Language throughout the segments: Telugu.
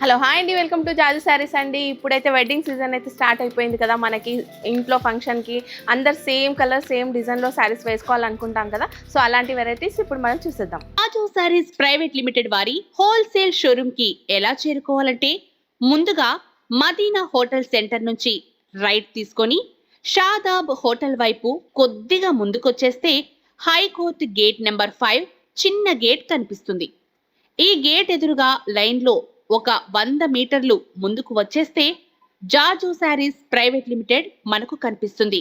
హలో హాయ్ అండి, వెల్కమ్ టు జాజు శారీస్ అండి. ఇప్పుడైతే వెడ్డింగ్ సీజన్ అయితే స్టార్ట్ అయిపోయింది కదా. మనకి ఇంట్లో ఫంక్షన్కి అందరు సేమ్ కలర్ సేమ్ డిజైన్లో శారీస్ వేసుకోవాలనుకుంటాం కదా. సో అలాంటి వెరైటీస్ ఇప్పుడు మనం చూసేద్దాం. జాజు శారీస్ ప్రైవేట్ లిమిటెడ్ వారి హోల్సేల్ షోరూమ్ కి ఎలా చేరుకోవాలంటే ముందుగా మదీనా హోటల్ సెంటర్ నుంచి రైట్ తీసుకొని షాదాబ్ హోటల్ వైపు కొద్దిగా ముందుకొచ్చేస్తే హైకోర్ట్ గేట్ నెంబర్ 5 చిన్న గేట్ కనిపిస్తుంది. ఈ గేట్ ఎదురుగా లైన్లో ఒక 100 మీటర్లు ముందుకు వచ్చేస్తే జాజు శారీస్ ప్రైవేట్ లిమిటెడ్ మనకు కనిపిస్తుంది.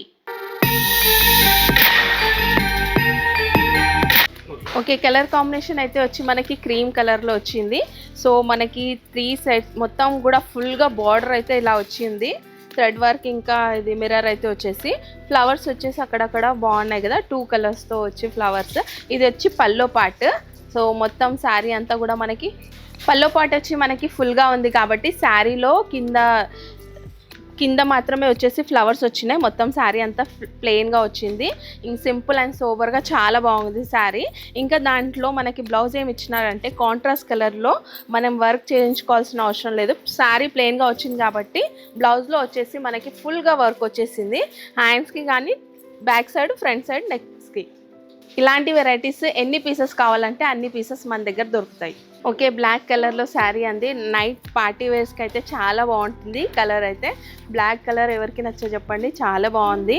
ఓకే, కలర్ కాంబినేషన్ అయితే వచ్చి మనకి క్రీమ్ కలర్లో వచ్చింది. సో మనకి 3 సైడ్స్ మొత్తం కూడా ఫుల్గా బార్డర్ అయితే ఇలా వచ్చింది. థ్రెడ్ వర్క్ ఇంకా ఇది మిర్రర్ అయితే వచ్చేసి ఫ్లవర్స్ వచ్చేసి అక్కడక్కడ బాగున్నాయి కదా, 2 కలర్స్తో వచ్చి ఫ్లవర్స్. ఇది వచ్చి పల్లో పార్ట్. సో మొత్తం శారీ అంతా కూడా మనకి పల్లో పార్ట్ వచ్చి మనకి ఫుల్గా ఉంది కాబట్టి శారీలో కింద మాత్రమే వచ్చేసి ఫ్లవర్స్ వచ్చినాయి. మొత్తం శారీ అంతా ప్లెయిన్గా వచ్చింది. ఇంక సింపుల్ అండ్ సోబర్గా చాలా బాగుంది శారీ. ఇంకా దాంట్లో మనకి బ్లౌజ్ ఏమి ఇచ్చినారంటే కాంట్రాస్ట్ కలర్లో మనం వర్క్ చేయించుకోవాల్సిన అవసరం లేదు. శారీ ప్లెయిన్గా వచ్చింది కాబట్టి బ్లౌజ్లో వచ్చేసి మనకి ఫుల్గా వర్క్ వచ్చేసింది. హ్యాండ్స్కి కానీ బ్యాక్ సైడ్ ఫ్రంట్ సైడ్ నెక్స్కి. ఇలాంటి వెరైటీస్ ఎన్ని పీసెస్ కావాలంటే అన్ని పీసెస్ మన దగ్గర దొరుకుతాయి. ఓకే, బ్లాక్ కలర్లో శారీ అంది. నైట్ పార్టీ వేర్స్కి అయితే చాలా బాగుంటుంది. కలర్ అయితే బ్లాక్ కలర్ ఎవరికి నచ్చో చెప్పండి, చాలా బాగుంది.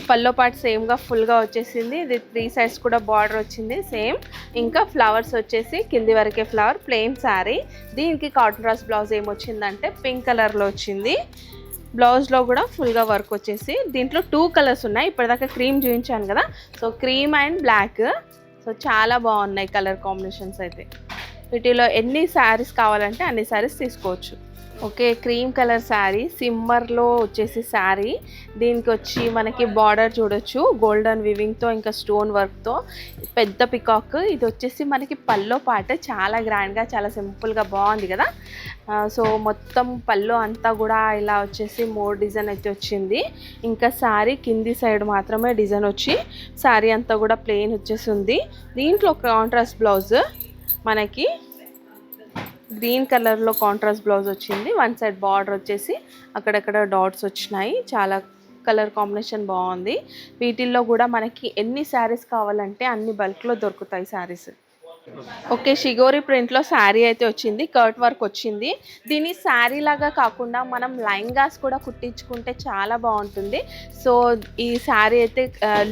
పల్లో పార్ట్ సేమ్గా ఫుల్గా వచ్చేసింది. ఇది 3 సైడ్స్ కూడా బార్డర్ వచ్చింది సేమ్. ఇంకా ఫ్లవర్స్ వచ్చేసి కింది వరకే ఫ్లవర్, ప్లెయిన్ శారీ. దీనికి కాంట్రాస్ట్ బ్లౌజ్ ఏమొచ్చిందంటే పింక్ కలర్లో వచ్చింది. బ్లౌజ్లో కూడా ఫుల్గా వర్క్ వచ్చేసి దీంట్లో 2 కలర్స్ ఉన్నాయి. ఇప్పటిదాకా క్రీమ్ చూపించాను కదా, so cream and black. So చాలా బాగున్నాయి కలర్ కాంబినేషన్స్ అయితే. వీటిలో ఎన్ని శారీస్ కావాలంటే అన్ని శారీస్ తీసుకోవచ్చు. ఓకే, క్రీమ్ కలర్ శారీ సిమ్మర్లో వచ్చేసి శారీ. దీనికి వచ్చి మనకి బార్డర్ చూడొచ్చు గోల్డెన్ వివింగ్తో ఇంకా స్టోన్ వర్క్తో పెద్ద పికాక్. ఇది వచ్చేసి మనకి పల్లో పాట చాలా గ్రాండ్గా చాలా సింపుల్గా బాగుంది కదా. సో మొత్తం పల్లో అంతా కూడా ఇలా వచ్చేసి మోర్ డిజైన్ అయితే వచ్చింది. ఇంకా శారీ కింది సైడ్ మాత్రమే డిజైన్ వచ్చి శారీ అంతా కూడా ప్లెయిన్ వచ్చేసి ఉంది. దీంట్లో కాంట్రాస్ట్ బ్లౌజ్ మనకి గ్రీన్ కలర్లో కాంట్రాస్ట్ బ్లౌజ్ వచ్చింది. 1 సైడ్ బార్డర్ వచ్చేసి అక్కడక్కడ డాట్స్ వచ్చినాయి. చాలా కలర్ కాంబినేషన్ బాగుంది. వీటిల్లో కూడా మనకి ఎన్ని శారీస్ కావాలంటే అన్ని బల్క్లో దొరుకుతాయి శారీస్. ఓకే, షిగోరి ప్రింట్లో శారీ అయితే వచ్చింది. కర్ట్ వర్క్ వచ్చింది. దీన్ని శారీ లాగా కాకుండా మనం లైంగాస్ కూడా కుట్టించుకుంటే చాలా బాగుంటుంది. సో ఈ శారీ అయితే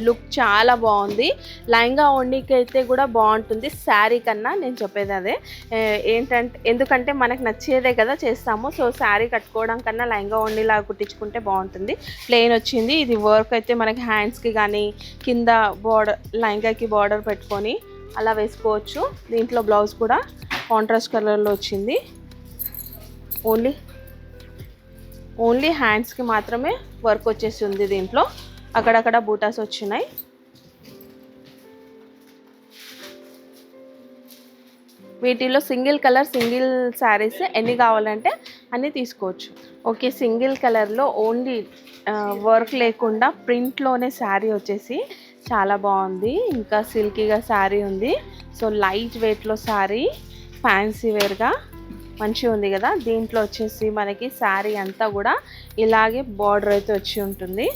లుక్ చాలా బాగుంది. లైంగా ఓణీకి అయితే కూడా బాగుంటుంది శారీ కన్నా. నేను చెప్పేది అదే ఎందుకంటే మనకు నచ్చేదే కదా చేస్తాము. సో శారీ కట్టుకోవడం కన్నా లైంగా ఓణీలాగా కుట్టించుకుంటే బాగుంటుంది. ప్లెయిన్ వచ్చింది. ఇది వర్క్ అయితే మనకి హ్యాండ్స్కి కానీ కింద బార్డర్ లైంగాకి బార్డర్ పెట్టుకొని అలా వేసుకోవచ్చు. దీంట్లో బ్లౌజ్ కూడా కాంట్రాస్ట్ కలర్లో వచ్చింది. ఓన్లీ హ్యాండ్స్కి మాత్రమే వర్క్ వచ్చేసి ఉంది. దీంట్లో అక్కడక్కడ బూటాస్ వచ్చినాయి. వీటిలో సింగిల్ కలర్ సింగిల్ శారీస్ ఎన్ని కావాలంటే అన్నీ తీసుకోవచ్చు. ఓకే, సింగిల్ కలర్లో ఓన్లీ వర్క్ లేకుండా ప్రింట్లోనే శారీ వచ్చేసి చాలా బాగుంది. ఇంకా సిల్కీగా శారీ ఉంది. సో లైట్ వెయిట్లో శారీ ఫ్యాన్సీ వేర్గా మంచిగా ఉంది కదా. దీంట్లో వచ్చేసి మనకి శారీ అంతా కూడా ఇలాగే బార్డర్ అయితే వచ్చి ఉంటుంది.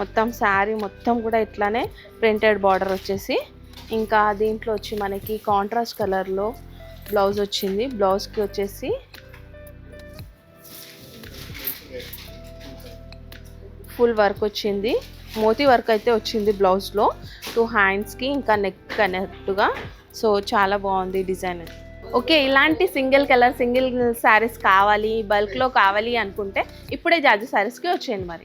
మొత్తం శారీ మొత్తం కూడా ఇట్లానే ప్రింటెడ్ బార్డర్ వచ్చేసి. ఇంకా దీంట్లో వచ్చి మనకి కాంట్రాస్ట్ కలర్లో బ్లౌజ్ వచ్చింది. బ్లౌజ్కి వచ్చేసి ఫుల్ వర్క్ వచ్చింది. మోతీ వర్క్ అయితే వచ్చింది బ్లౌజ్లో 2 హ్యాండ్స్కి ఇంకా నెక్ అన్నట్టుగా. సో చాలా బాగుంది డిజైన్. ఓకే, ఇలాంటి సింగిల్ కలర్ సింగిల్ శారీస్ కావాలి బల్క్లో కావాలి అనుకుంటే ఇప్పుడే జాజు శారీస్కి వచ్చేయండి మరి.